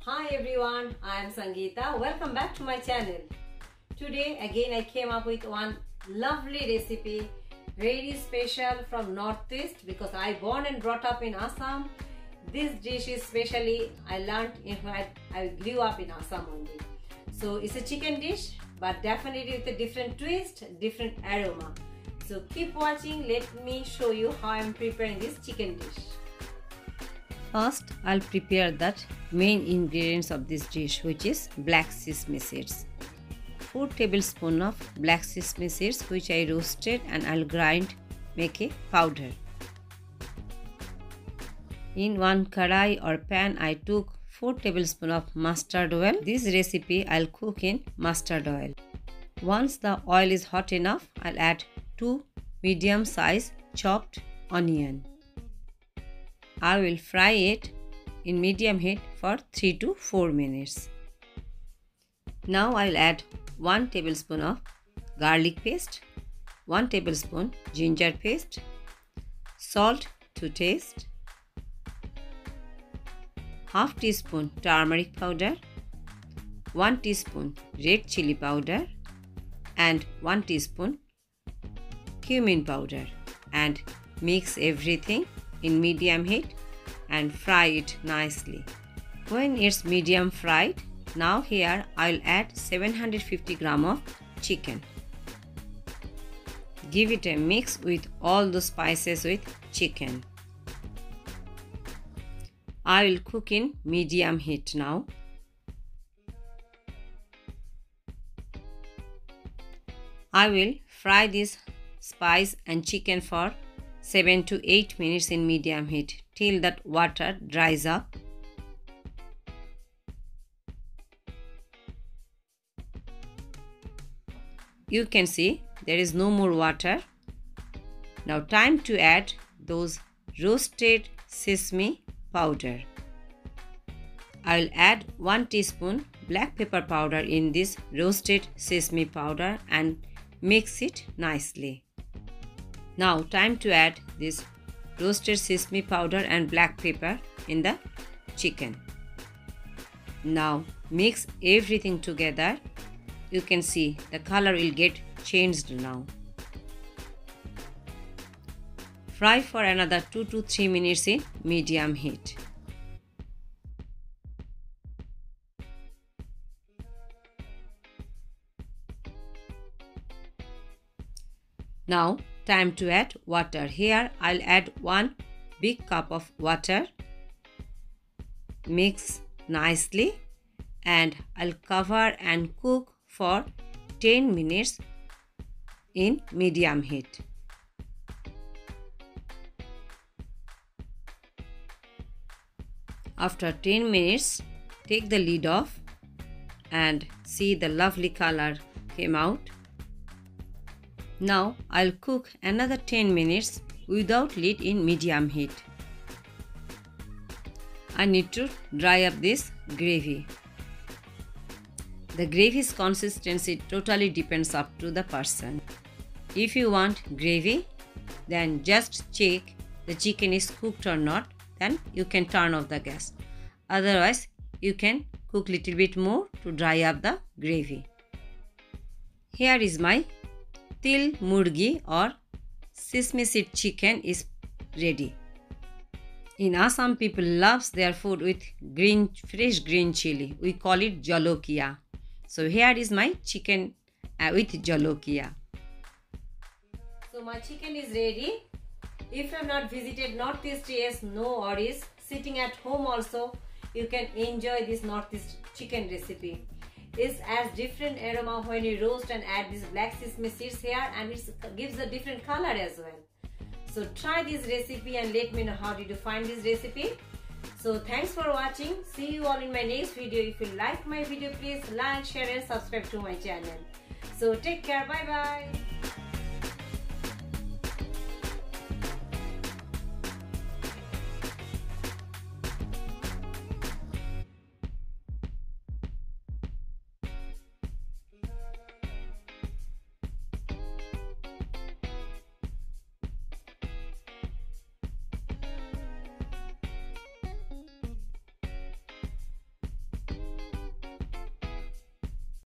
Hi everyone, I am Sangita. Welcome back to my channel. Today again I came up with one lovely recipe, very special from Northeast because I born and brought up in Assam. This dish is specially I learned in when I grew up in Assam only. So it's a chicken dish but definitely with a different twist, different aroma. So keep watching, let me show you how I am preparing this chicken dish. First, I'll prepare that main ingredients of this dish, which is black sesame seeds. 4 tablespoons of black sesame seeds which I roasted and I'll grind, make a powder. In one karai or pan, I took 4 tablespoons of mustard oil. This recipe I'll cook in mustard oil. Once the oil is hot enough, I'll add 2 medium size chopped onion. I will fry it in medium heat for 3 to 4 minutes. Now I'll add 1 tablespoon of garlic paste, 1 tablespoon ginger paste, salt to taste, half teaspoon turmeric powder, 1 teaspoon red chili powder and 1 teaspoon cumin powder, and mix everything in medium heat and fry it nicely. When it's medium fried, now here I'll add 750 gram of chicken. Give it a mix with all the spices with chicken. I will cook in medium heat now. I will fry this spice and chicken for 7 to 8 minutes in medium heat till that water dries up. You can see there is no more water. Now time to add those roasted sesame powder. I will add 1 teaspoon black pepper powder in this roasted sesame powder and mix it nicely. Now time to add this roasted sesame powder and black pepper in the chicken. Now mix everything together. You can see the color will get changed now. Fry for another 2 to 3 minutes in medium heat. Now time to add water. Here I'll add 1 big cup of water. Mix nicely and I'll cover and cook for 10 minutes in medium heat. After 10 minutes, take the lid off and see the lovely color came out. Now I'll cook another 10 minutes without lid in medium heat. I need to dry up this gravy. The gravy's consistency totally depends up to the person. If you want gravy, then just check the chicken is cooked or not, then you can turn off the gas. Otherwise, you can cook little bit more to dry up the gravy. Here is my til murgi or sesame seed chicken is ready. In Assam, people loves their food with fresh green chili. We call it jolokia. So here is my chicken with jolokia. So my chicken is ready. If you have not visited Northeast, yes, no worries. Sitting at home also, you can enjoy this Northeast chicken recipe. It's as different aroma when you roast and add this black sesame seeds here, and it gives a different color as well. So try this recipe and let me know how did you find this recipe. So thanks for watching. See you all in my next video. If you like my video, please like, share and subscribe to my channel. So take care. Bye bye.